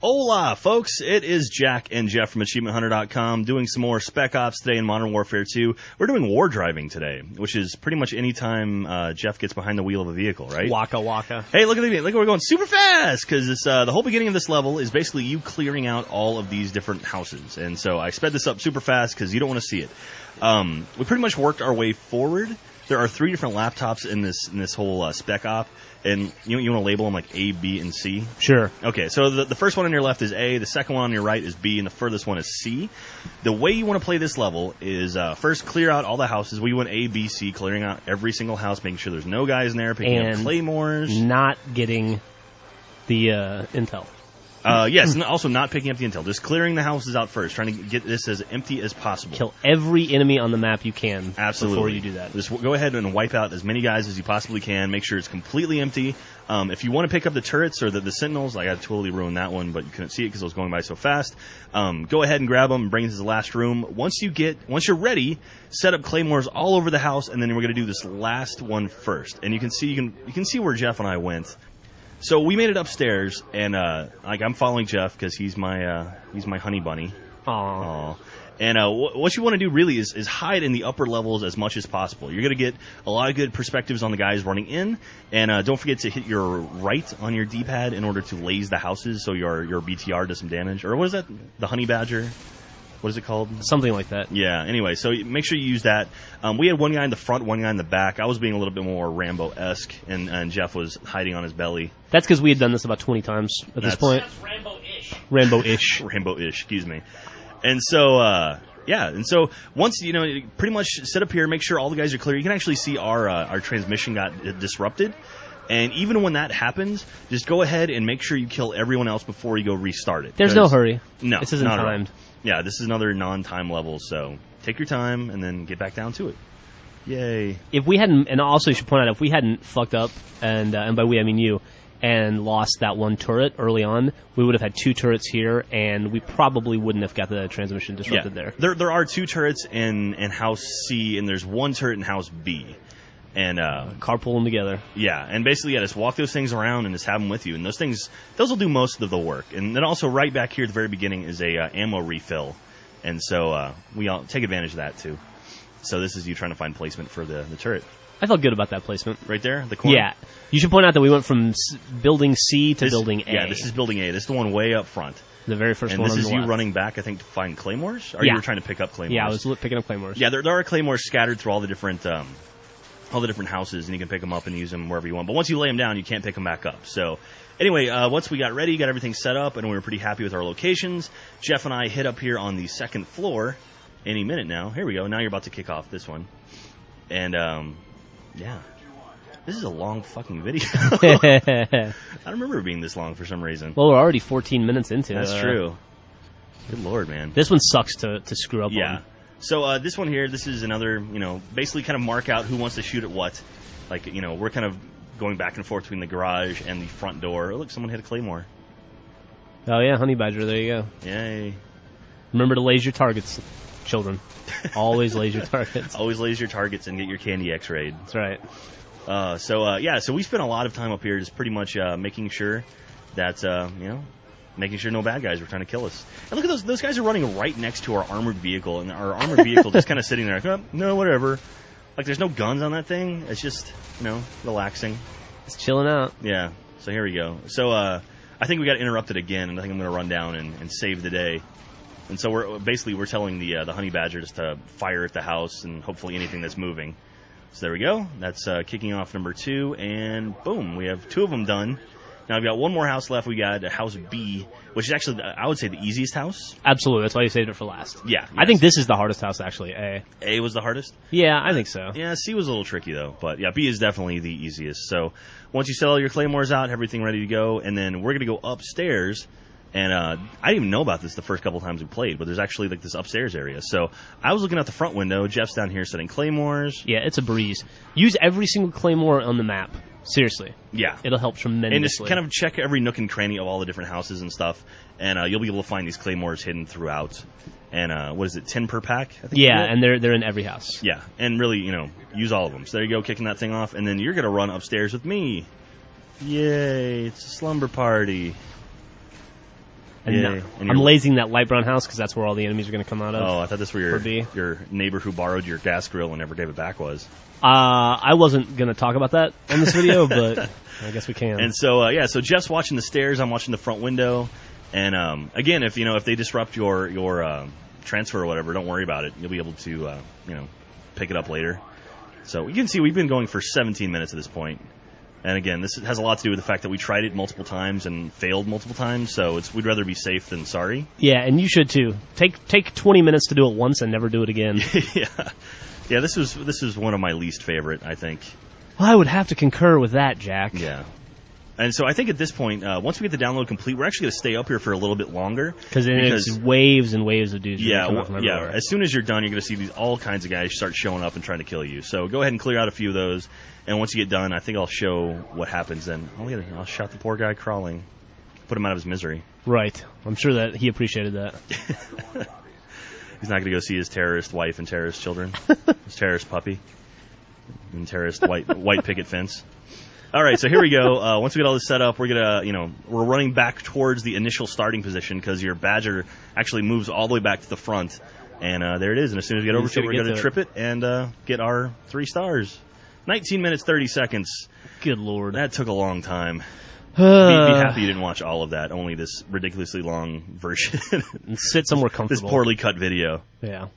Hola, folks. It is Jack and Jeff from AchievementHunter.com doing some more Spec Ops today in Modern Warfare 2. We're doing war driving today, which is pretty much any time Jeff gets behind the wheel of a vehicle, right? Waka waka. Hey, look at me. Look, we're going super fast because the whole beginning of this level is basically you clearing out all of these different houses. And so I sped this up super fast because you don't want to see it. We pretty much worked our way forward. There are 3 different laptops in this whole Spec Op. And you want to label them like A, B, and C? Sure. Okay, so the first one on your left is A, the second one on your right is B, and the furthest one is C. The way you want to play this level is first clear out all the houses. We went A, B, C, clearing out every single house, making sure there's no guys in there, picking up claymores. Not getting the intel. Yes, and also not picking up the intel. Just clearing the houses out first, trying to get this as empty as possible. Kill every enemy on the map you can. Absolutely. Before you do that. Just go ahead and wipe out as many guys as you possibly can. Make sure it's completely empty. If you want to pick up the turrets or the sentinels, I totally ruined that one, but you couldn't see it because it was going by so fast. Go ahead and grab them and bring it to the last room. Once you're ready, set up claymores all over the house, and then we're going to do this last one first. And you can see where Jeff and I went. So we made it upstairs, and I'm following Jeff because he's my honey bunny. Aww. And what you want to do really is hide in the upper levels as much as possible. You're going to get a lot of good perspectives on the guys running in, and don't forget to hit your right on your D-pad in order to laze the houses so your BTR does some damage. Or what is that? The honey badger? What is it called? Something like that. Yeah, anyway, so make sure you use that. We had one guy in the front, one guy in the back. I was being a little bit more Rambo-esque, and Jeff was hiding on his belly. That's because we had done this about 20 times at this point. That's Rambo-ish. Rambo-ish. Rambo-ish, excuse me. And so, once, pretty much set up here, make sure all the guys are clear. You can actually see our transmission got disrupted. And even when that happens, just go ahead and make sure you kill everyone else before you go restart it. There's no hurry. No, this isn't not timed. Yeah, this is another non-time level, so take your time and then get back down to it. Yay. If we hadn't, and also you should point out, if we hadn't fucked up, and by we I mean you, and lost that one turret early on, we would have had 2 turrets here, and we probably wouldn't have got the transmission disrupted there. There are 2 turrets in House C, and there's 1 turret in House B. And carpool them together. Yeah, and basically, just walk those things around and just have them with you. And those will do most of the work. And then also right back here at the very beginning is a ammo refill. And so we all take advantage of that, too. So this is you trying to find placement for the turret. I felt good about that placement. Right there? The corner? Yeah. You should point out that we went from building C to building A. Yeah, this is building A. This is the one way up front. The very first and one on the And this is you left. running back, I think, to find claymores? Or you were trying to pick up claymores? Yeah, I was picking up claymores. Yeah, there are claymores scattered through all the different houses, and you can pick them up and use them wherever you want. But once you lay them down, you can't pick them back up. So anyway, once we got ready, got everything set up, and we were pretty happy with our locations, Jeff and I hit up here on the 2nd floor any minute now. Here we go. Now you're about to kick off this one. And, yeah. This is a long fucking video. I don't remember it being this long for some reason. Well, we're already 14 minutes into it. That's true. Good Lord, man. This one sucks to screw up on. Yeah. So this one here, this is another, basically kind of mark out who wants to shoot at what. Like, we're kind of going back and forth between the garage and the front door. Oh, look, someone hit a claymore. Oh, yeah, honey badger, there you go. Yay. Remember to laser your targets, children. Always laser your targets. Always laser your targets and get your candy X-rayed. That's right. So we spent a lot of time up here just pretty much making sure that, making sure no bad guys were trying to kill us. And look at those guys are running right next to our armored vehicle, and our armored vehicle just kind of sitting there like, oh, no, whatever. Like, there's no guns on that thing. It's just, relaxing. It's chilling out. Yeah. So here we go. So I think we got interrupted again, and I think I'm going to run down and save the day. And so we're telling the honey badger just to fire at the house and hopefully anything that's moving. So there we go. That's kicking off number 2, and boom, we have 2 of them done. Now we've got one more house left. We got House B, which is actually, I would say, the easiest house. Absolutely. That's why you saved it for last. Yeah. Yes. I think this is the hardest house, actually, A. A was the hardest? Yeah, I think so. Yeah, C was a little tricky, though. But, yeah, B is definitely the easiest. So once you set all your claymores out, everything ready to go, and then we're going to go upstairs. And I didn't even know about this the first couple times we played, but there's actually like this upstairs area. So I was looking out the front window. Jeff's down here setting claymores. Yeah, it's a breeze. Use every single claymore on the map. Seriously. Yeah. It'll help tremendously. And just kind of check every nook and cranny of all the different houses and stuff, and you'll be able to find these claymores hidden throughout. And what is it, 10 per pack? I think. Yeah, and they're in every house. Yeah, and really, use all of them. So there you go, kicking that thing off, and then you're going to run upstairs with me. Yay, it's a slumber party. And Yay. no, And I'm you're- lazing that light brown house because that's where all the enemies are going to come out of. Oh, I thought this were Or B. your neighbor who borrowed your gas grill and never gave it back was. I wasn't going to talk about that on this video, but I guess we can. And so, so Jeff's watching the stairs. I'm watching the front window. And again, if they disrupt your transfer or whatever, don't worry about it. You'll be able to pick it up later. So you can see we've been going for 17 minutes at this point. And again, this has a lot to do with the fact that we tried it multiple times and failed multiple times. So we'd rather be safe than sorry. Yeah, and you should too. Take 20 minutes to do it once and never do it again. Yeah. This is one of my least favorite, I think. Well, I would have to concur with that, Jack. Yeah. And so I think at this point, once we get the download complete, we're actually going to stay up here for a little bit longer. Because it's waves and waves of dudes. Yeah, coming from everywhere. As soon as you're done, you're going to see all kinds of guys start showing up and trying to kill you. So go ahead and clear out a few of those. And once you get done, I think I'll show what happens then. I'll shot the poor guy crawling. Put him out of his misery. Right. I'm sure that he appreciated that. He's not going to go see his terrorist wife and terrorist children. His terrorist puppy. And terrorist white picket fence. All right, so here we go. Once we get all this set up, we're running back towards the initial starting position because your Badger actually moves all the way back to the front. And there it is. And as soon as we get over to it, we're going to trip it and get our 3 stars. 19 minutes, 30 seconds. Good Lord. That took a long time. Be happy you didn't watch all of that, only this ridiculously long version. And sit somewhere comfortable. This poorly cut video. Yeah.